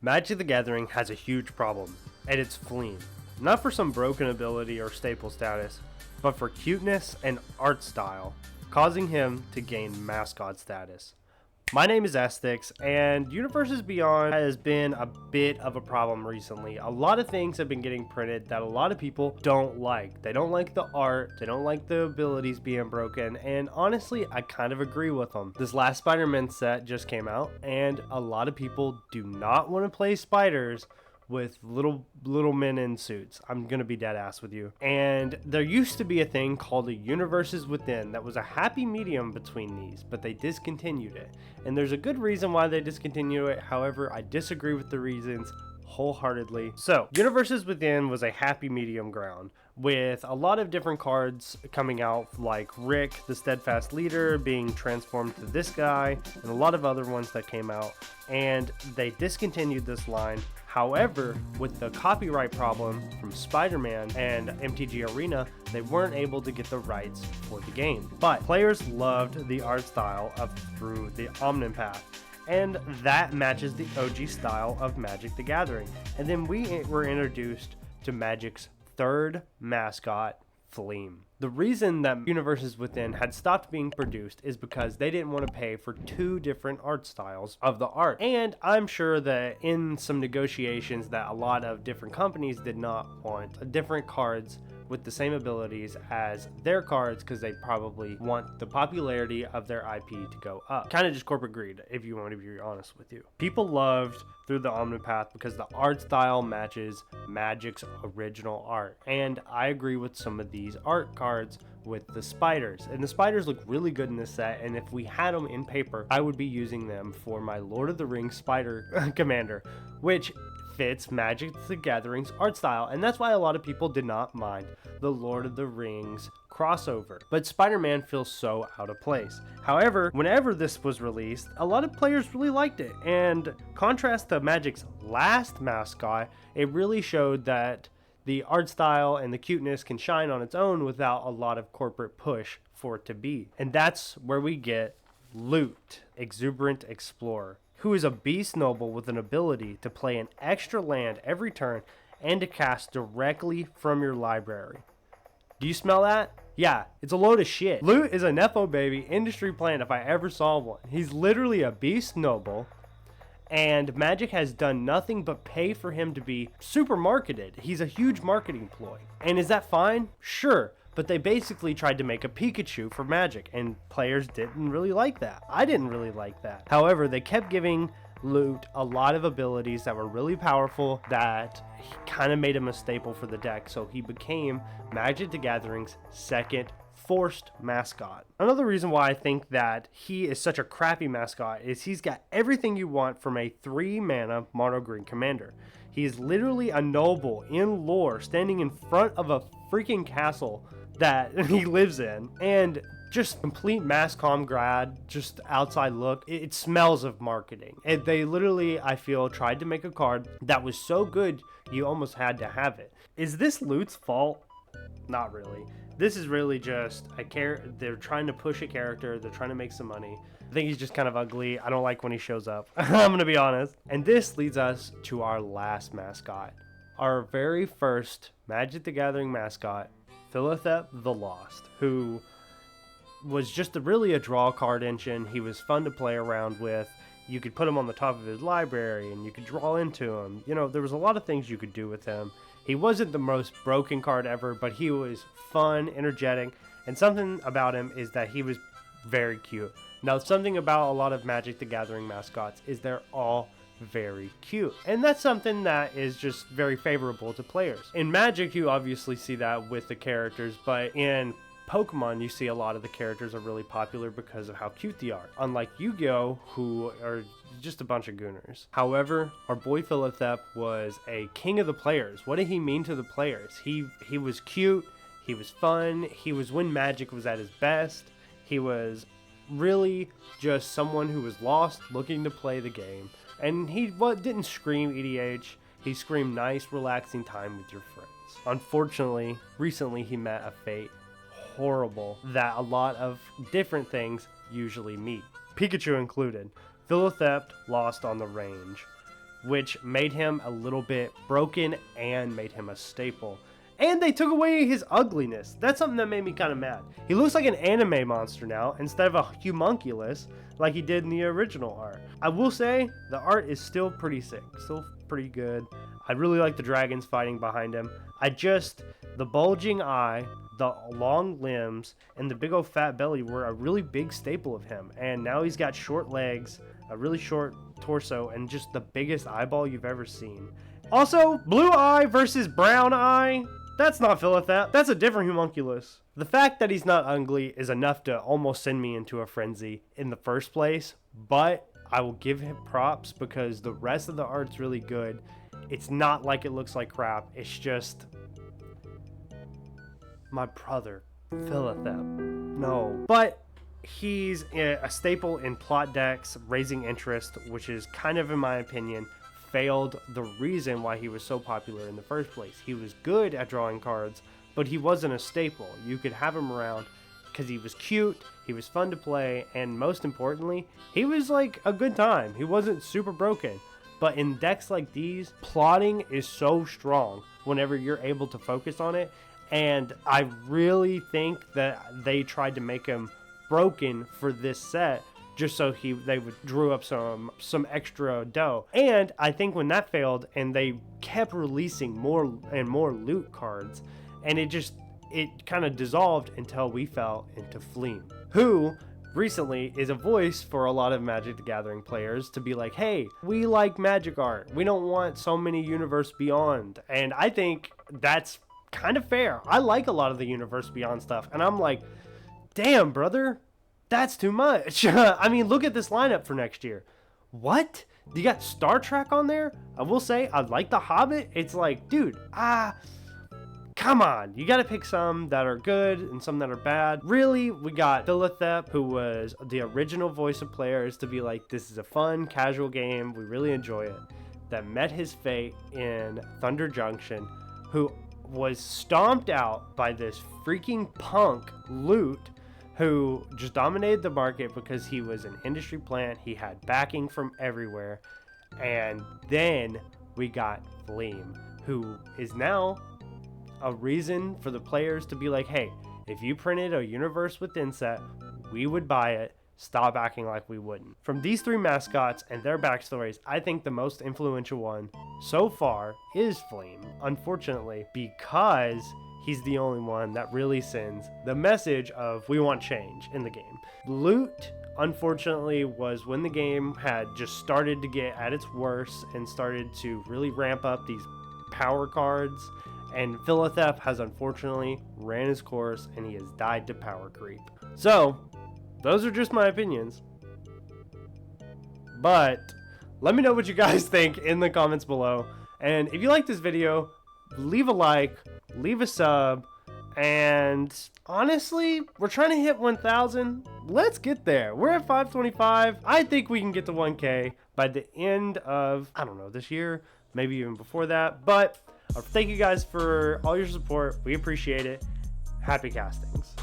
Magic the Gathering has a huge problem, and it's Fleem. Not for some broken ability or staple status, but for cuteness and art style, causing him to gain Mascot status. My name is Estix, and Universes Beyond has been a bit of a problem recently. A lot of things have been getting printed that a lot of people don't like. They don't like the art, they don't like the abilities being broken, and honestly, I kind of agree with them. This last Spiderman set just came out, and a lot of people do not want to play spiders with little men in suits. I'm gonna be dead ass with you. And there used to be a thing called a Universes Within that was a happy medium between these, but they discontinued it. And there's a good reason why they discontinued it. However, I disagree with the reasons wholeheartedly. So, Universes Within was a happy medium ground with a lot of different cards coming out, like Rick, the Steadfast Leader, being transformed to this guy, and a lot of other ones that came out, and they discontinued this line. However, with the copyright problem from Spider-Man and MTG Arena, they weren't able to get the rights for the game. But players loved the art style through the Omnipath, and that matches the OG style of Magic the Gathering. And then we were introduced to Magic's third mascot, Fleem. The reason that Universes Within had stopped being produced is because they didn't want to pay for two different art styles of the art. And I'm sure that in some negotiations that a lot of different companies did not want different cards with the same abilities as their cards because they probably want the popularity of their IP to go up. Kind of just corporate greed, if you want to be honest with you. People loved through the Omnipath because the art style matches Magic's original art. And I agree with some of these art cards with the spiders. And the spiders look really good in this set, and if we had them in paper, I would be using them for my Lord of the Rings spider commander, which fits Magic the Gathering's art style, and that's why a lot of people did not mind the Lord of the Rings crossover. But Spider-Man feels so out of place. However, whenever this was released, a lot of players really liked it, and contrast to Magic's last mascot, it really showed that the art style and the cuteness can shine on its own without a lot of corporate push for it to be. And that's where we get Loot, Exuberant Explorer, who is a beast noble with an ability to play an extra land every turn and to cast directly from your library. Do you smell that? Yeah, it's a load of shit. Loot is a Nepo baby industry plant if I ever saw one. He's literally a beast noble, and Magic has done nothing but pay for him to be super marketed. He's a huge marketing ploy. And is that fine? Sure. But they basically tried to make a Pikachu for Magic, and players didn't really like that. I didn't really like that. However, they kept giving Loot a lot of abilities that were really powerful that kind of made him a staple for the deck, so he became Magic the Gathering's second forced mascot. Another reason why I think that he is such a crappy mascot is he's got everything you want from a 3-mana mono green commander. He is literally a noble in lore standing in front of a freaking castle that he lives in, and just complete mass comm grad, just outside look. It smells of marketing. And they literally, I feel, tried to make a card that was so good you almost had to have it. Is this Loot's fault? Not really. This is really just they're trying to push a character, they're trying to make some money. I think he's just kind of ugly. I don't like when he shows up. I'm gonna be honest. And this leads us to our last mascot. Our very first Magic the Gathering mascot, Fblthp the Lost, who was just really a draw card engine. He was fun to play around with. You could put him on the top of his library and you could draw into him. You know, there was a lot of things you could do with him. He wasn't the most broken card ever, but he was fun, energetic, and something about him is that he was very cute. Now, something about a lot of Magic the Gathering mascots is they're all very cute, and that's something that is just very favorable to players. In Magic, you obviously see that with the characters, but in Pokemon, you see a lot of the characters are really popular because of how cute they are, unlike Yu-Gi-Oh, who are just a bunch of gooners. However, our boy Fblthp was a king of the players. What did he mean to the players? He was cute, he was fun, he was when Magic was at his best, he was really just someone who was lost looking to play the game. And he didn't scream EDH, he screamed nice, relaxing time with your friends. Unfortunately, recently he met a fate horrible that a lot of different things usually meet, Pikachu included. Fblthp lost on the range. which made him a little bit broken and made him a staple. And they took away his ugliness. That's something that made me kind of mad. He looks like an anime monster now instead of a homunculus like he did in the original art. I will say the art is still pretty sick, still pretty good. I really like the dragons fighting behind him. The bulging eye, the long limbs, and the big old fat belly were a really big staple of him. And now he's got short legs, a really short torso, and just the biggest eyeball you've ever seen. Also, blue eye versus brown eye. That's not Fblthp. That's a different homunculus. The fact that he's not ugly is enough to almost send me into a frenzy in the first place, but I will give him props because the rest of the art's really good. It's not like it looks like crap. It's just my brother, Fblthp. No. But he's a staple in plot decks, raising interest, which is kind of, in my opinion, failed the reason why he was so popular in the first place. He was good at drawing cards, but he wasn't a staple. You could have him around because he was cute, he was fun to play, and most importantly, he was like a good time. He wasn't super broken. But in decks like these, plotting is so strong whenever you're able to focus on it, and I really think that they tried to make him broken for this set just so they drew up some extra dough. And I think when that failed and they kept releasing more and more loot cards, and it kind of dissolved until we fell into Fleem, who recently is a voice for a lot of Magic the Gathering players to be like, hey, we like Magic art. We don't want so many Universe Beyond. And I think that's kind of fair. I like a lot of the Universe Beyond stuff. And I'm like, damn, brother, that's too much. I mean, look at this lineup for next year. What? You got Star Trek on there? I will say, I like The Hobbit. It's like, dude, come on. You got to pick some that are good and some that are bad. Really, we got Fblthp, who was the original voice of players, to be like, this is a fun, casual game. We really enjoy it. That met his fate in Thunder Junction, who was stomped out by this freaking punk Loot, who just dominated the market because he was an industry plant. He had backing from everywhere. And then we got Fleem, who is now a reason for the players to be like, hey, if you printed a Universe Within set, we would buy it. Stop acting like we wouldn't. From these three mascots and their backstories, I think the most influential one so far is Fleem, unfortunately, because he's the only one that really sends the message of we want change in the game. Loot, unfortunately, was when the game had just started to get at its worst and started to really ramp up these power cards. And Fblthp has unfortunately ran his course and he has died to power creep. So, those are just my opinions. But let me know what you guys think in the comments below. And if you like this video, leave a like, leave a sub, and honestly, we're trying to hit 1,000. Let's get there. We're at 525. I think we can get to 1K by the end of, I don't know, this year, maybe even before that. But thank you guys for all your support. We appreciate it. Happy castings.